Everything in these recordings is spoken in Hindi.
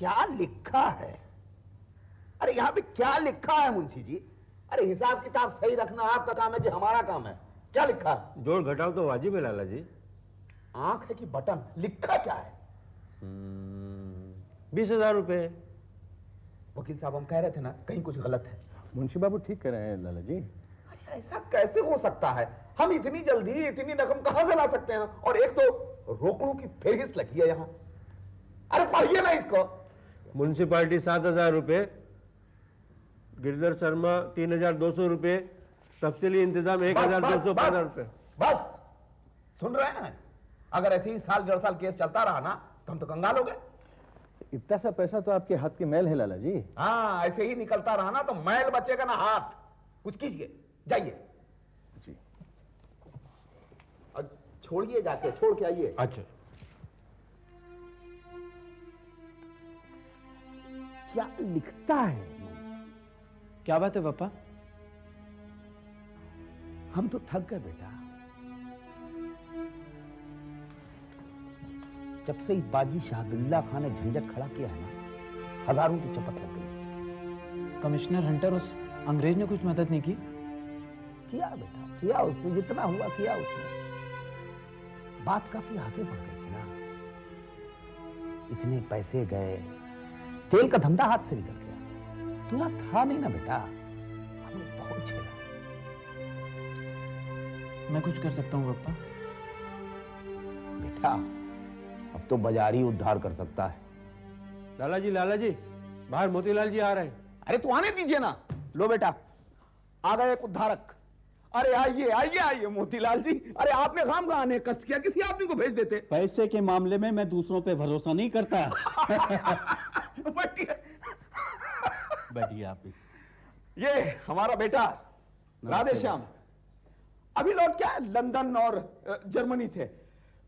क्या लिखा है? अरे यहाँ पे क्या लिखा है मुंशी जी? अरे हिसाब किताब सही रखना आपका काम है कि हमारा काम है? क्या लिखा है? जोड़ घटाओ तो वाजिब है लाला जी। आंख है कि बटन? लिखा क्या है? 20,000 रुपए। वकील साहब हम कह रहे थे ना कहीं कुछ गलत है। मुंशी बाबू ठीक कह रहे हैं लाला जी। अरे ऐसा कैसे हो सकता है? हम इतनी जल्दी इतनी रकम कहां से ला सकते हैं? और एक तो रोकड़ों की फेरगिस्त लगी है यहाँ। अरे पढ़िए ना इसको। म्युनिसिपालिटी 7,000 रुपए, गिरधर शर्मा 3,200 रुपए, तफसीली इंतजाम 1,215 रुपए। बस सुन रहे हैं? अगर ऐसे ही साल डेढ़ साल केस चलता रहा ना तो हम तो कंगाल हो गए। इतना सा पैसा तो आपके हाथ की मैल है लाला जी। हाँ, ऐसे ही निकलता रहा ना तो मैल बचेगा ना हाथ। कुछ कीजिए, जाइए जी। और छोड़िए, जाके छोड़ के आइए। अच्छा, क्या लिखता है? क्या बात है पापा? हम तो थक गए बेटा। जब से ही बाजी शाहदुल्ला खान ने झंझट खड़ा किया है ना, हजारों की चपत लग गई। कमिश्नर हंटर, उस अंग्रेज ने कुछ मदद नहीं की? किया बेटा, किया उसने, जितना हुआ किया उसने। बात काफी आगे बढ़ गई थी ना। इतने पैसे गए, तेल का धंधा हाथ से निकल गया। तू यहां था नहीं ना बेटा, हमने बहुत झेला। मैं कुछ कर सकता हूँ पापा? बेटा अब तो बाजार ही उद्धार कर सकता है। लाला जी बाहर मोतीलाल जी आ रहे हैं। अरे तो आने दीजिए ना। लो बेटा, आ गए एक उद्धारक। अरे आइए आइए आइए मोतीलाल जी। अरे आपने काम कहा आने कष्ट किया, किसी आदमी को भेज देते। पैसे के मामले में मैं दूसरों पे भरोसा नहीं करता। बैठिए आप भी। ये हमारा बेटा राधे श्याम अभी लौट क्या है लंदन और जर्मनी से।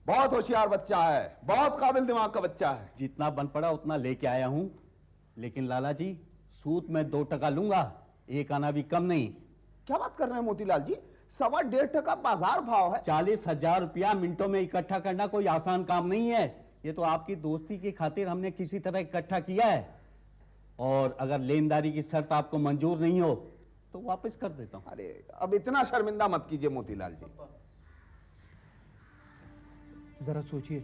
बहुत होशियार बच्चा है, बहुत काबिल दिमाग का बच्चा है। जितना बन पड़ा उतना लेके आया हूं, लेकिन लाला जी सूद में 2% लूंगा, 1 आना भी कम नहीं। क्या बात कर रहे हैं मोतीलाल जी? 1.25% बाजार भाव है। 40,000 रुपया मिनटों में इकट्ठा करना कोई आसान काम नहीं है। ये तो आपकी दोस्ती की खातिर हमने किसी तरह इकट्ठा किया है, और अगर लेनदारी की शर्त आपको मंजूर नहीं हो तो वापस कर देता हूं। अरे अब इतना शर्मिंदा मत कीजिए मोतीलाल जी। जरा सोचिए,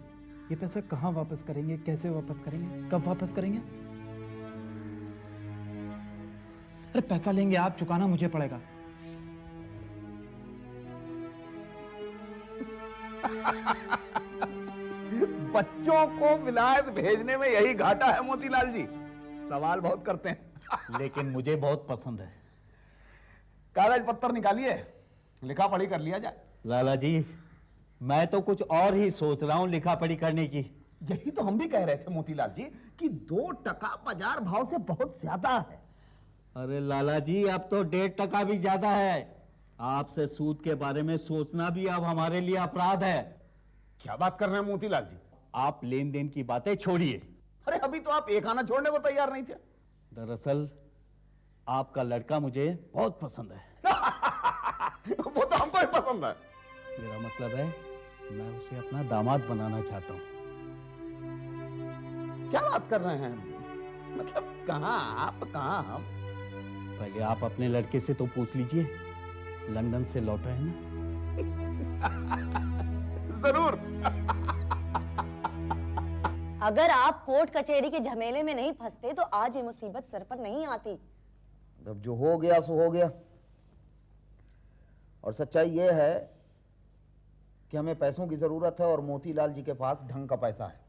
ये पैसा कहाँ वापस करेंगे, कैसे वापस करेंगे, कब वापस करेंगे? अरे पैसा लेंगे आप, चुकाना मुझे पड़ेगा। बच्चों को विलायत भेजने में यही घाटा है मोतीलाल जी। सवाल बहुत करते हैं। लेकिन मुझे बहुत पसंद है। कागज पत्तर निकालिए, लिखा पढ़ी कर लिया जाए। लाला जी मैं तो कुछ और ही सोच रहा हूं लिखा पढ़ी करने की। यही तो हम भी कह रहे थे मोतीलाल जी कि 2% बाजार भाव से बहुत ज्यादा है। अरे लाला जी अब तो 1.5% भी ज्यादा है। आपसे सूद के बारे में सोचना भी अब हमारे लिए अपराध है। क्या बात कर रहे हैं मोतीलाल जी? आप लेन देन की बातें छोड़िए। अरे अभी तो आप 1 आना छोड़ने को तैयार नहीं थे। दरअसल आपका लड़का मुझे बहुत पसंद है। वो तो हमको भी पसंद है। मेरा मतलब है मैं उसे अपना दामाद बनाना चाहता हूँ। क्या बात कर रहे हैं? मतलब कहाँ आप, कहाँ हम? पहले आप अपने लड़के से तो पूछ लीजिए, लंदन से लौटा है ना? जरूर। अगर आप कोर्ट कचहरी के झमेले में नहीं फंसते तो आज ये मुसीबत सर पर नहीं आती। अब जो हो गया सो हो गया। और सच्चाई ये है कि हमें पैसों की जरूरत है और मोतीलाल जी के पास ढंग का पैसा है।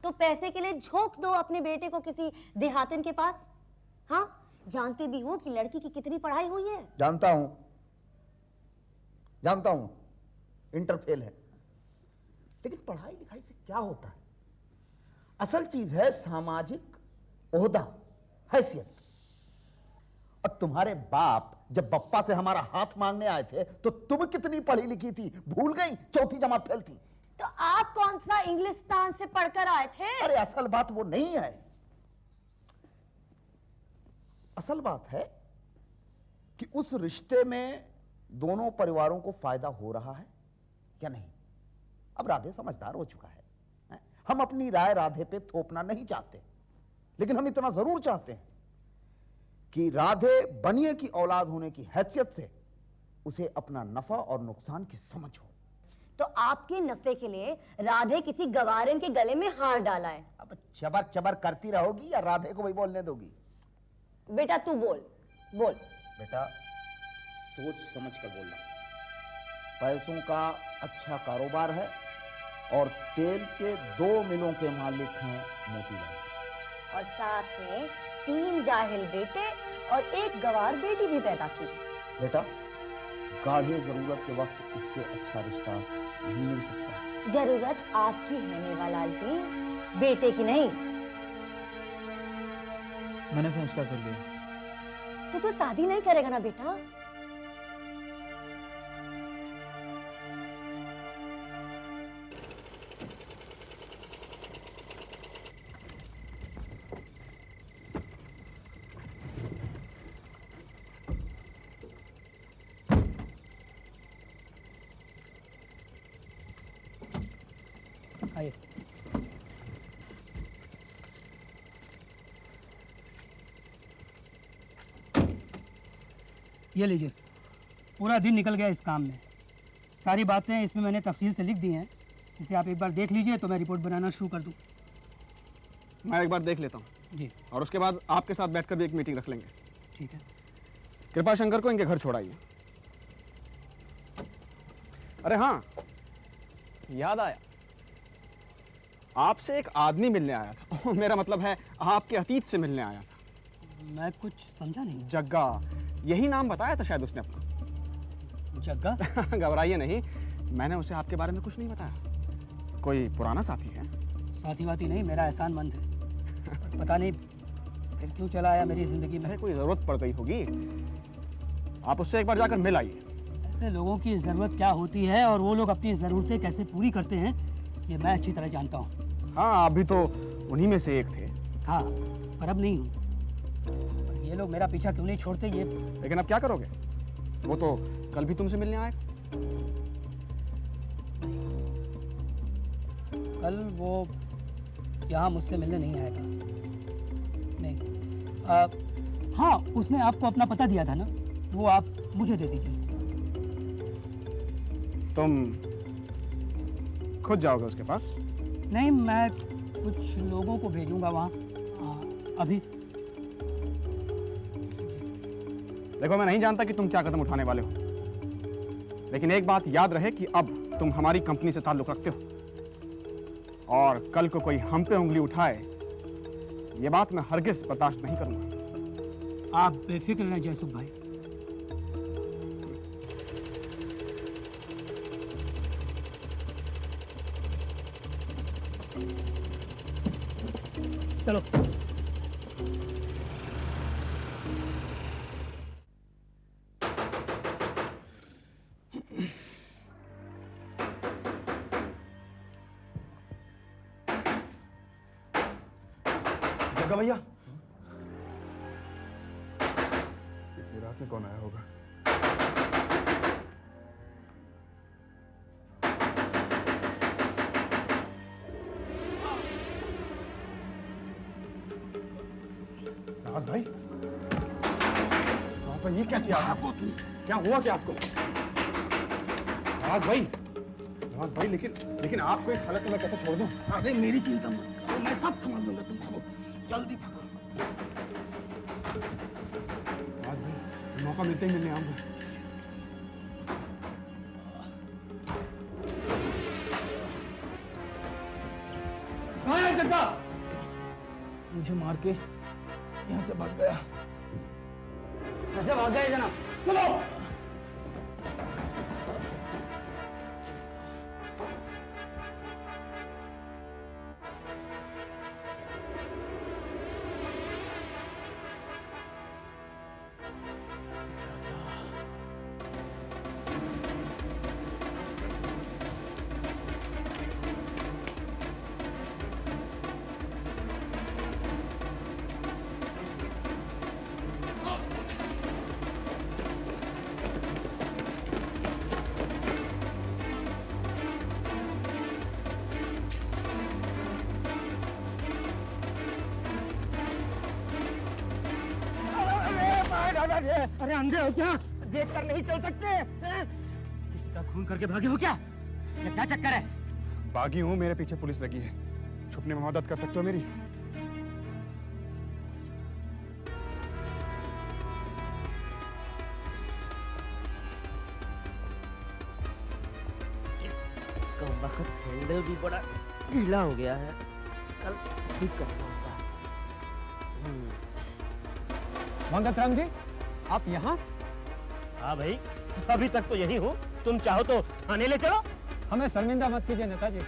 तो पैसे के लिए झोंक दो अपने बेटे को किसी देहातन के पास। हाँ, जानते भी हो कि लड़की की कितनी पढ़ाई हुई है। जानता हूं इंटर फेल है, लेकिन पढ़ाई लिखाई से क्या होता है? असल चीज है सामाजिक ओहदा, हैसियत। और तुम्हारे बाप जब बप्पा से हमारा हाथ मांगने आए थे तो तुम कितनी पढ़ी लिखी थी, भूल गई? 4वीं जमात फेल थी। तो आप कौन सा इंग्लिस्तान से पढ़कर आए थे? अरे असल बात वो नहीं है। असल बात है कि उस रिश्ते में दोनों परिवारों को फायदा हो रहा है या नहीं। अब राधे समझदार हो चुका है। हम अपनी राय राधे पे थोपना नहीं चाहते। लेकिन हम इतना जरूर चाहते हैं कि राधे बनिए की औलाद होने की हैसियत से उसे अपना नफा और नुकसान की समझ हो। तो आपके नफे के लिए राधे किसी गवारन के गले में हार डाला है। अब चबर चबर करती रहोगी या राधे को भी बोलने दोगी? बेटा तू बोल बोल। बेटा सोच समझ कर बोलना। पैसों का अच्छा कारोबार है और तेल के 2 मिलों के मालिक हैं मोतीलाल। और साथ में 3 जाहिल बेटे और 1 गवार बेटी भी पैदा की। बेटा गाढ़े जरूरत के वक्त इससे अच्छा रिश्ता नहीं मिल सकता। जरूरत आपकी है मेवालाल जी, बेटे की नहीं। मैंने फैसला कर लिया। तो तू शादी नहीं करेगा ना बेटा? आइए। ये लीजिए, पूरा दिन निकल गया इस काम में। सारी बातें इसमें मैंने तफसील से लिख दी हैं। इसे आप एक बार देख लीजिए तो मैं रिपोर्ट बनाना शुरू कर दूं। मैं एक बार देख लेता हूँ जी और उसके बाद आपके साथ बैठकर भी एक मीटिंग रख लेंगे। ठीक है। कृपा शंकर को इनके घर छोड़ाइए। अरे हाँ, याद आया, आपसे एक आदमी मिलने आया था। मेरा मतलब है आपके अतीत से मिलने आया था। मैं कुछ समझा नहीं। जग्गा, यही नाम बताया था शायद उसने अपना। जग्गा? घबराइए नहीं, मैंने उसे आपके बारे में कुछ नहीं बताया। कोई पुराना साथी है? साथी वाती नहीं, मेरा एहसानमंद है। पता नहीं फिर क्यों चला आया मेरी जिंदगी में। अरे कोई जरूरत पड़ गई होगी, आप उससे एक बार जाकर मिल आइए। ऐसे लोगों की ज़रूरत क्या होती है और वो लोग अपनी ज़रूरतें कैसे पूरी करते हैं, ये मैं अच्छी तरह जानता हूँ। हाँ, आप भी तो उन्हीं में से एक थे। था, पर अब नहीं हूँ। पर ये लोग मेरा पीछा क्यों नहीं छोड़ते ये। लेकिन अब क्या करोगे? वो तो कल भी तुमसे मिलने आए। कल वो यहाँ मुझसे मिलने नहीं आएगा। नहीं। हाँ, उसने आपको अपना पता दिया था ना, वो आप मुझे दे दीजिए। तुम खुद जाओगे उसके पास? नहीं, मैं कुछ लोगों को भेजूंगा वहाँ अभी। देखो, मैं नहीं जानता कि तुम क्या कदम उठाने वाले हो, लेकिन एक बात याद रहे कि अब तुम हमारी कंपनी से ताल्लुक रखते हो और कल को कोई हम पे उंगली उठाए, ये बात मैं हरगिज बर्दाश्त नहीं करूंगा। आप बेफिक्र रहें जयसुख भाई। चलो। जग्गा भैया, इतनी रात में कौन आया होगा? राज भाई, राज भाई, ये क्या किया आपको? क्या हुआ क्या आपको? राज भाई, लेकिन आपको इस हालत में मैं कैसे छोड़ दूं? अरे मेरी चिंता मत करो, मैं सब संभाल लूंगा। तुम भागो, जल्दी भागो। राज भाई, मौका मिलते ही मिलने आऊंगा। जग्गा, मुझे मार के यहाँ से भाग गया। कैसे भाग गए जनाब? चलो। दादाजी, अरे अंधे हो क्या? देखकर नहीं चल सकते? किसी का खून करके भागे हो क्या? ये क्या चक्कर है? बागी हूँ, मेरे पीछे पुलिस लगी है। छुपने में मदद कर सकते हो मेरी? कम वक्त हैंडल भी बड़ा ढीला हो गया है, कल ठीक करता हूँ। मंगतराम जी, आप यहाँ? हाँ भाई, अभी तक तो यही हूँ। तुम चाहो तो थाने ले चलो। हमें शर्मिंदा मत कीजिए नेताजी।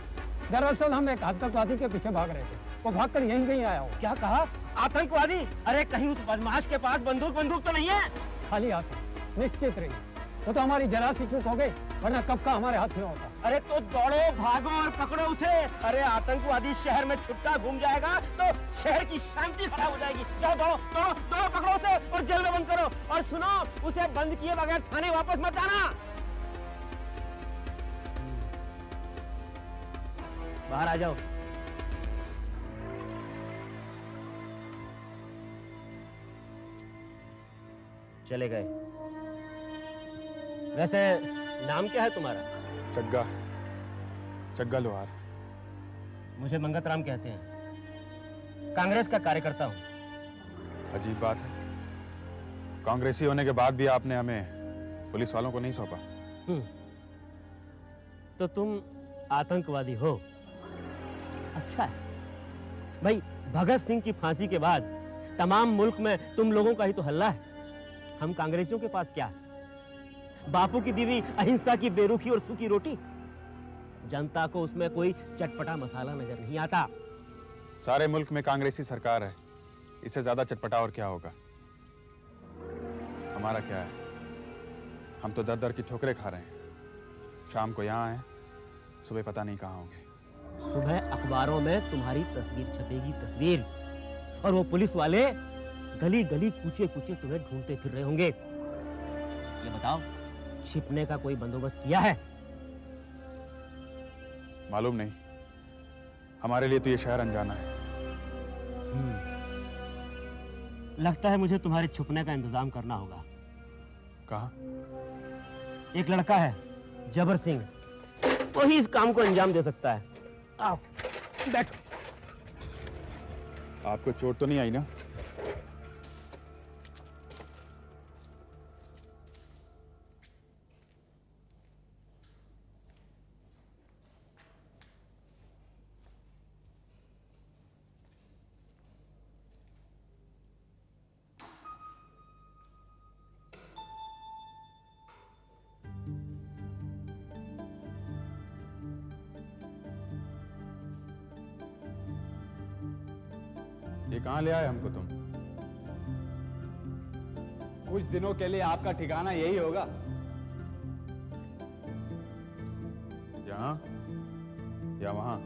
दरअसल हम एक आतंकवादी के पीछे भाग रहे थे, वो भागकर यहीं कहीं आया हो। क्या कहा? आतंकवादी? अरे कहीं उस बदमाश के पास बंदूक तो नहीं है? खाली हाथ है, निश्चित रहिए। वो तो हमारी जरा सी चूक हो गई, वरना कब का हमारे हाथ में होता। अरे तो दौड़ो, भागो और पकड़ो उसे। अरे आतंकवादी शहर में छुट्टा घूम जाएगा तो शहर की शांति खराब हो जाएगी। जाओ दौड़ो दौड़ो दौड़ो, पकड़ो उसे और जेल में बंद करो। और सुनो, उसे बंद किए बगैर थाने वापस मत आना। बाहर आ जाओ। चले गए। वैसे नाम क्या है तुम्हारा? चग्गा, चग्गा लोहार। मुझे मंगतराम कहते हैं, कांग्रेस का कार्यकर्ता हूं। अजीब बात है, कांग्रेसी होने के बाद भी आपने हमें पुलिस वालों को नहीं सौंपा। तो तुम आतंकवादी हो? अच्छा है भाई, भगत सिंह की फांसी के बाद तमाम मुल्क में तुम लोगों का ही तो हल्ला है। हम कांग्रेसियों के पास क्या है? बापू की दी हुई अहिंसा की बेरुखी और सूखी रोटी। जनता को उसमें कोई चटपटा मसाला नजर नहीं आता। सारे मुल्क में कांग्रेसी सरकार है, इससे ज्यादा चटपटा और क्या होगा? हमारा क्या है? हम तो दर दर की ठोकरें खा रहे हैं। शाम को यहाँ आए, सुबह पता नहीं कहाँ होंगे। सुबह अखबारों में तुम्हारी तस्वीर छपेगी, तस्वीर। और वो पुलिस वाले गली गली कूचे कूचे तुम्हें ढूंढते फिर रहे होंगे। ये बताओ, छिपने का कोई बंदोबस्त किया है? मालूम नहीं, हमारे लिए तो ये शहर अनजाना है। लगता है मुझे तुम्हारे छुपने का इंतजाम करना होगा। कहाँ? एक लड़का है, जबर सिंह, वही इस काम को अंजाम दे सकता है। आओ बैठो। आपको चोट तो नहीं आई ना? ये कहाँ ले आए हमको तुम? कुछ दिनों के लिए आपका ठिकाना यही होगा। यहाँ या वहाँ?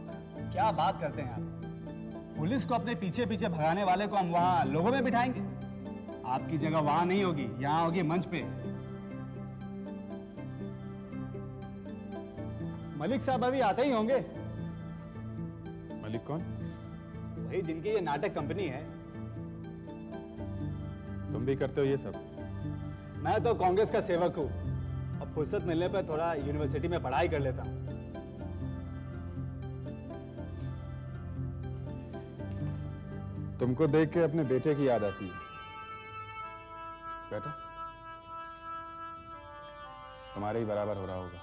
क्या बात करते हैं आप? पुलिस को अपने पीछे पीछे भगाने वाले को हम वहाँ लोगों में बिठाएंगे? आपकी जगह वहाँ नहीं होगी, यहाँ होगी मंच पे। मलिक साहब अभी आते ही होंगे। मलिक कौन? वही जिनकी ये नाटक कंपनी है। तुम भी करते हो ये सब? मैं तो कांग्रेस का सेवक हूँ, अब फुर्सत मिलने पर थोड़ा यूनिवर्सिटी में पढ़ाई कर लेता हूँ। तुमको देख के अपने बेटे की याद आती है। बेटा तुम्हारे ही बराबर हो रहा होगा।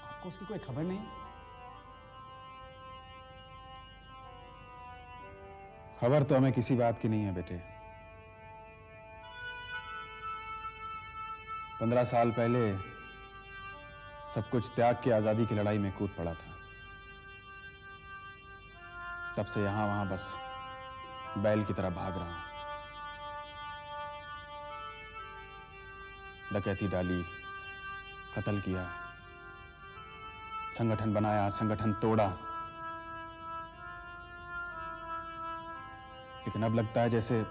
आपको उसकी कोई खबर नहीं? खबर तो हमें किसी बात की नहीं है बेटे। 15 साल पहले सब कुछ त्याग के आजादी की लड़ाई में कूद पड़ा था। तब से यहां वहां बस बैल की तरह भाग रहा हूं। डकैती डाली, कत्ल किया, संगठन बनाया, संगठन तोड़ा। लेकिन अब लगता है जैसे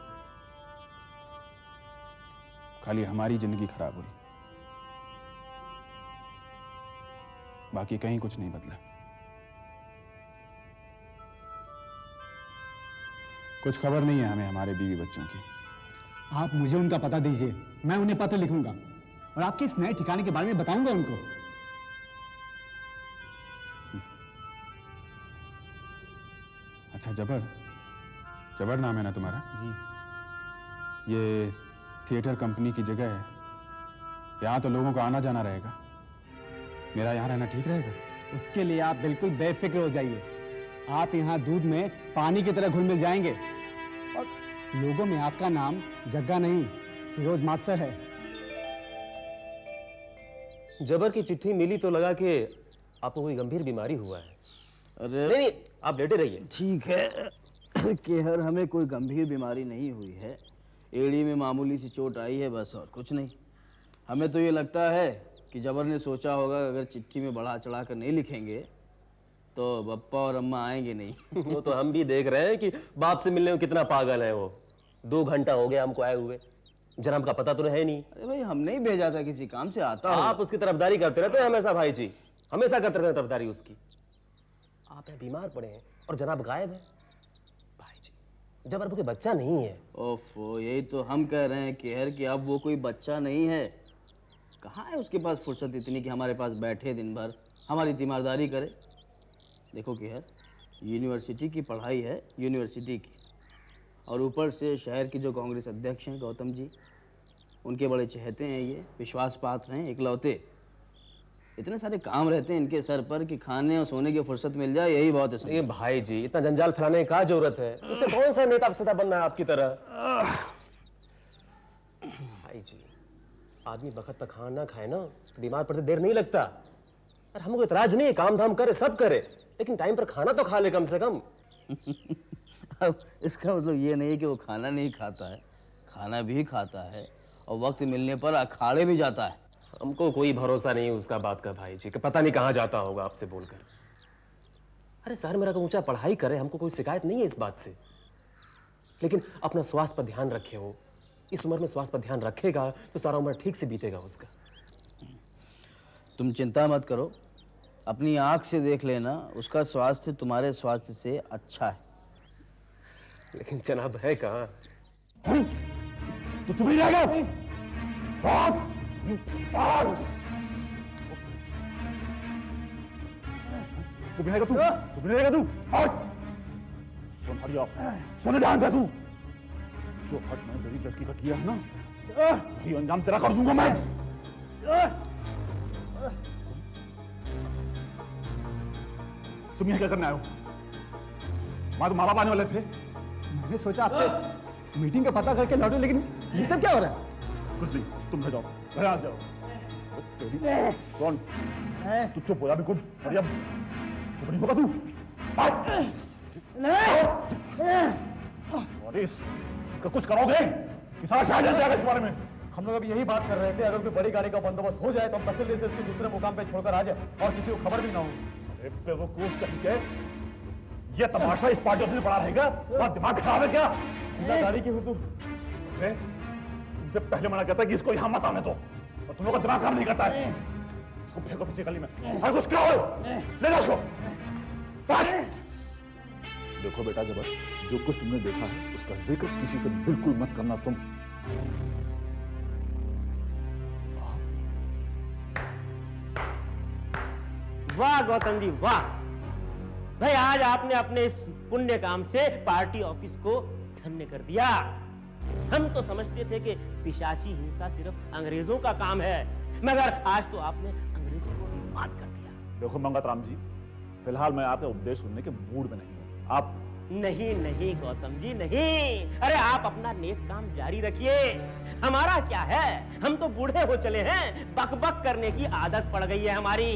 खाली हमारी जिंदगी खराब हुई, बाकी कहीं कुछ नहीं बदला। कुछ खबर नहीं है हमें हमारे बीवी बच्चों की। आप मुझे उनका पता दीजिए, मैं उन्हें पत्र लिखूंगा और आपके इस नए ठिकाने के बारे में बताऊंगा उनको। अच्छा जबर, जबर नाम है ना तुम्हारा? जी। ये थिएटर कंपनी की जगह है, यहाँ तो लोगों का आना जाना रहेगा, मेरा यहाँ रहना ठीक रहेगा? उसके लिए आप बिल्कुल बेफिक्र हो जाइए। आप यहाँ दूध में पानी की तरह घुल मिल जाएंगे और लोगों में आपका नाम जग्गा नहीं, फिरोज मास्टर है। जबर की चिट्ठी मिली तो लगा कि आपको कोई गंभीर बीमारी हुआ है। अरे नहीं, आप लेटे रहिए। ठीक है केहर, हमें कोई गंभीर बीमारी नहीं हुई है, एड़ी में मामूली सी चोट आई है बस, और कुछ नहीं। हमें तो ये लगता है कि जबर ने सोचा होगा अगर चिट्ठी में बढ़ा चढ़ा कर नहीं लिखेंगे तो बप्पा और अम्मा आएंगे नहीं। वो तो हम भी देख रहे हैं कि बाप से मिलने को कितना पागल है वो। 2 घंटा हो गया हमको आए हुए, जनाब का पता तो है नहीं। अरे भाई हमने ही भेजा था किसी काम से, आता आप उसकी तरफदारी करते रहते हैं हमेशा भाई जी, हमेशा करते रहते हैं तरफदारी उसकी। आप यहाँ बीमार पड़े हैं और जनाब गायब है। भाई जी जबर वो कोई बच्चा नहीं है। ओफो, यही तो हम कह रहे हैं केहर कि अब वो कोई बच्चा नहीं है। कहाँ है उसके पास फुर्सत इतनी कि हमारे पास बैठे दिन भर हमारी तीमारदारी करे। देखो केहर, यूनिवर्सिटी की पढ़ाई है यूनिवर्सिटी की, और ऊपर से शहर के जो कांग्रेस अध्यक्ष हैं गौतम जी, उनके बड़े चहेते हैं, ये विश्वास पात्र हैं, इकलौते। इतने सारे काम रहते हैं इनके सर पर कि खाने और सोने की फुर्सत मिल जाए यही बहुत है। ये भाई जी इतना जंजाल फैलाने की क्या जरूरत है? उसे कौन सा नेता अफसर बनना है आपकी तरह? भाई जी आदमी वक्त पर खाना ना खाए ना तो बीमार पड़ते देर नहीं लगता। और हमको इतराज नहीं है, काम धाम करे सब करे, लेकिन टाइम पर खाना तो खा ले कम से कम। अब इसका मतलब ये नहीं कि वो खाना नहीं खाता है, खाना भी खाता है और वक्त मिलने पर अखाड़े भी जाता है। हमको कोई भरोसा नहीं है उसका बात का भाई जी, कि पता नहीं कहाँ जाता होगा आपसे बोलकर। अरे सर मेरा ऊंचा पढ़ाई करे, हमको कोई शिकायत नहीं है इस बात से, लेकिन अपना स्वास्थ्य पर ध्यान रखे। हो इस उम्र में स्वास्थ्य पर ध्यान रखेगा तो सारा उम्र ठीक से बीतेगा उसका। तुम चिंता मत करो, अपनी आंख से देख लेना, उसका स्वास्थ्य तुम्हारे स्वास्थ्य से अच्छा है। लेकिन जनाब है कहाँ? तो चुप नहीं रहेगा? चुप नहीं रहेगा तू? चुप नहीं रहेगा तू? सुन हरिया, सुन ध्यान से तू। जो हट मैंने मेरी लड़की का किया है ना, वही अंजाम तेरा कर दूंगा मैं। तुम यहाँ क्या करने आए हो? वहां तो माँ बाप आने वाले थे। मैंने सोचा आपसे मीटिंग का पता करके लौटूं, लेकिन ये सब क्या हो रहा है? कुछ नहीं, तुम घर जाओ, घर आ जाओ। कौन? तू चुप हो जा बिल्कुल। हरिया, चुप नहीं होगा तू? और इसका कुछ करोगे? सारा शहर जान जाएगा इस बारे में। हम लोग अभी यही बात कर रहे थे, अगर कोई बड़ी गाड़ी का बंदोबस्त हो जाए तो हम तसल्ली से इसको दूसरे मुकाम पे छोड़कर आ जाए और किसी को खबर भी ना हो। अरे बेवकूफ कहीं के, ये तमाशा इस पार्टी ऑफिस में पड़ा रहेगा? और दिमाग खराब है क्या? गाड़ी की हुजूर, तुमसे पहले मना करता कि इसको यहाँ मत आने दो, और तुम लोग का दिमाग काम नहीं करता है। इसको फेंको पीछे गली में। अरे कुछ क्या हो? ले जाओ इसको। देखो बेटा जबर, जो कुछ तुमने देखा है उसका जिक्र किसी से बिल्कुल मत करना तुम। वाह गौतम जी वाह भाई, आज आपने अपने इस पुण्य काम से पार्टी ऑफिस को धन्य कर दिया। हम तो समझते थे कि पिशाची हिंसा सिर्फ अंग्रेजों का काम है, मगर आज तो आपने अंग्रेजों को भी मात कर दिया। देखो मंगतराम जी, फिलहाल मैं आपका उपदेश सुनने के मूड में नहीं हूँ। आप नहीं नहीं गौतम जी नहीं, अरे आप अपना नेक काम जारी रखिए। हमारा क्या है, हम तो बूढ़े हो चले हैं, बक बक करने की आदत पड़ गई है हमारी।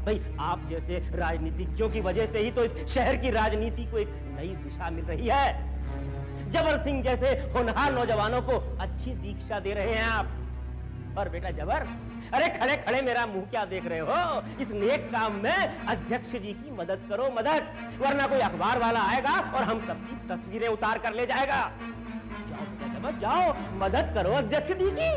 भाई आप जैसे राजनीतिज्ञों की वजह से ही तो इस शहर की राजनीति को एक नई दिशा मिल रही है। जबर सिंह जैसे होनहार नौजवानों को अच्छी दीक्षा दे रहे हैं आप। और बेटा जबर, अरे खड़े खड़े मेरा मुंह क्या देख रहे हो? इस नेक काम में अध्यक्ष जी की मदद करो, मदद, वरना कोई अखबार वाला आएगा और हम सबकी तस्वीरें उतार कर ले जाएगा। जाओ बेटा जबर, जाओ मदद करो अध्यक्ष जी की।